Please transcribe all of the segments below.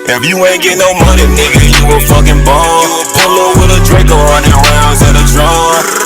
If you ain't get no money, nigga, you a fucking bum. Pull up with a Draco, 100 rounds at a drum.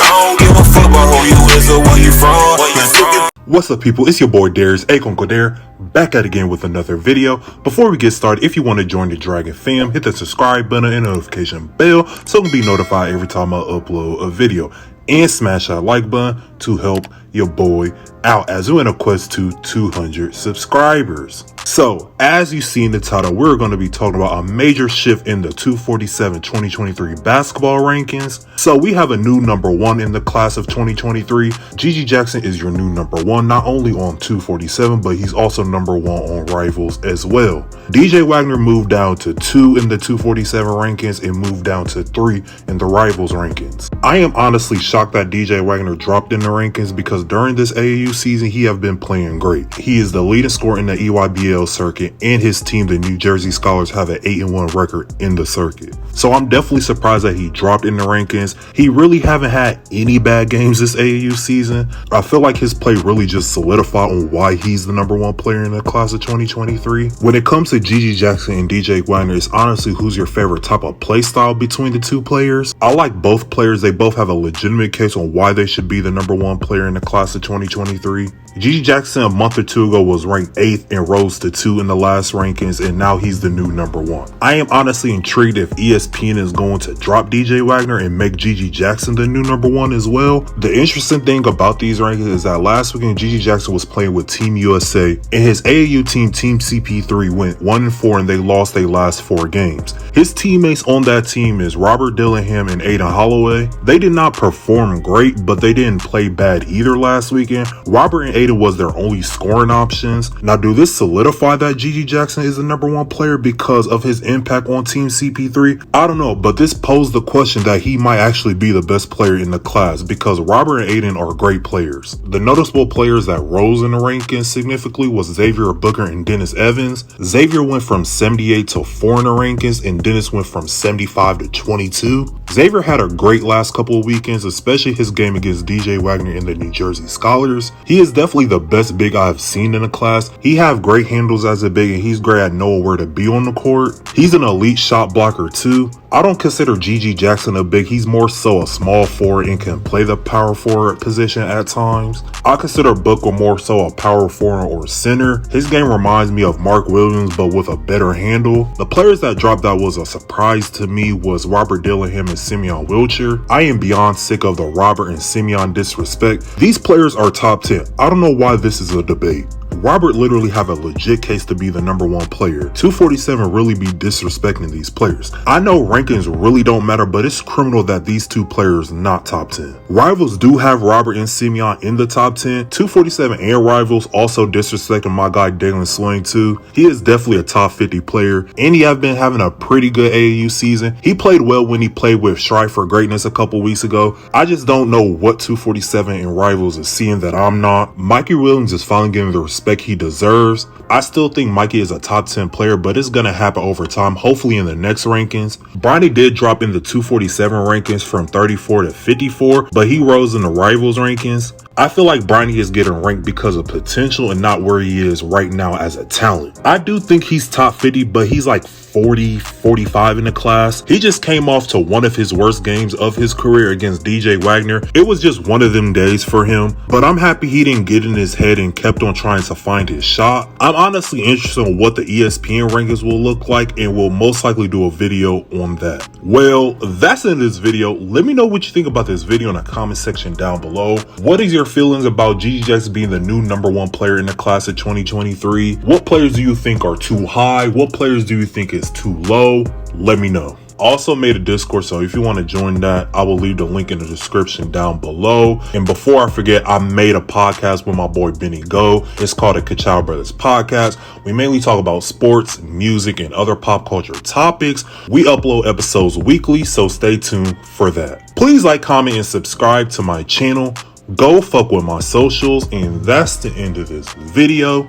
I don't give a fuck about who you is or where you from. What's up, people? It's your boy Derr's Uncle Derr, back at again with another video. Before we get started, if you want to join the Dragon fam, hit the subscribe button and notification bell so you can be notified every time I upload a video. And smash that like button to help your boy out as we're in a quest to 200 subscribers. So as you see in the title, we're going to be talking about a major shift in the 247 2023 basketball rankings. So we have a new number one in the class of 2023. GG Jackson is your new number one, not only on 247, but he's also number one on Rivals as well. DJ Wagner moved down to 2 in the 247 rankings and moved down to 3 in the Rivals rankings. I am honestly shocked that DJ Wagner dropped in the rankings because during this AAU season, he have been playing great. He is the leading scorer in the EYBL circuit, and his team, the New Jersey Scholars, have an 8-1 record in the circuit. So I'm definitely surprised that he dropped in the rankings. He really haven't had any bad games this AAU season. I feel like his play really just solidified on why he's the number one player in the class of 2023. When it comes to GG Jackson and DJ Wagner, it's honestly who's your favorite type of play style between the two players. I like both players. They both have a legitimate case on why they should be the number one player in the class of 2023. GG Jackson a month or two ago was ranked 8th and rose to 2 in the last rankings, and now he's the new number one. I am honestly intrigued if ESPN is going to drop DJ Wagner and make GG Jackson the new number one as well. The interesting thing about these rankings is that last weekend GG Jackson was playing with Team USA, and his AAU team, Team CP3, went 1-4 and they lost their last 4 games. His teammates on that team is Robert Dillingham and Aden Holloway. They did not perform great, but they didn't play bad either last weekend. Robert and Aden was their only scoring options. Now, do this solidify that GG Jackson is the number one player because of his impact on Team CP3? I don't know, but this posed the question that he might actually be the best player in the class because Robert and Aden are great players. The noticeable players that rose in the rankings significantly was Xavier Booker and Dennis Evans. Xavier went from 78 to 4 in the rankings, and Dennis went from 75 to 22. Xavier had a great last couple of weekends, especially his game against DJ Wagner and the New Jersey Scholars. He is definitely the best big I have seen in the class. He have great handles as a big, and he's great at knowing where to be on the court. He's an elite shot blocker too. I don't consider GG Jackson a big, he's more so a small forward and can play the power forward position at times. I consider Booker more so a power forward or center. His game reminds me of Mark Williams but with a better handle. The players that dropped out was a surprise to me was Robert Dillingham and Simeon Wilcher. I am beyond sick of the Robert and Simeon disrespect. These players are top 10. I don't know why this is a debate. Robert literally have a legit case to be the number one player. 247 really be disrespecting these players. I know rankings really don't matter, but it's criminal that these two players not top 10. Rivals do have Robert and Simeon in the top 10. 247 and Rivals also disrespecting my guy Dailyn Swain too. He is definitely a top 50 player, and he have been having a pretty good AAU season. He played well when he played with Strive for Greatness a couple weeks ago. I just don't know what 247 and Rivals is seeing that I'm not. Mikey Williams is finally getting the respect he deserves. I still think Mikey is a top 10 player, but it's gonna happen over time, hopefully in the next rankings. Bronny did drop in the 247 rankings from 34 to 54, but he rose in the Rivals rankings. I feel like Bronny is getting ranked because of potential and not where he is right now as a talent. I do think he's top 50, but he's like 40, 45 in the class. He just came off to one of his worst games of his career against DJ Wagner. It was just one of them days for him, but I'm happy he didn't get in his head and kept on trying to find his shot. I'm honestly interested in what the ESPN rankings will look like, and we'll most likely do a video on that. Well, that's in this video. Let me know what you think about this video in the comment section down below. What is your feelings about GG Jackson being the new number one player in the class of 2023? What players do you think are too high? What players do you think is too low? Let me know. I also made a Discord, so if you want to join that, I will leave the link in the description down below. And before I forget, I made a podcast with my boy Benny Go. It's called the Kachow Brothers Podcast. We mainly talk about sports, music, and other pop culture topics. We upload episodes weekly, so stay tuned for that. Please like, comment, and subscribe to my channel. Go fuck with my socials, and that's the end of this video.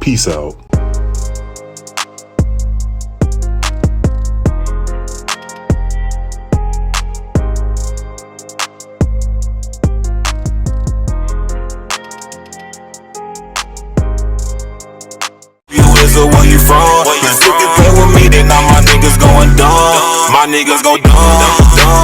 Peace out. Where you from? If you can play with me, then dumb. My niggas go dumb, dumb.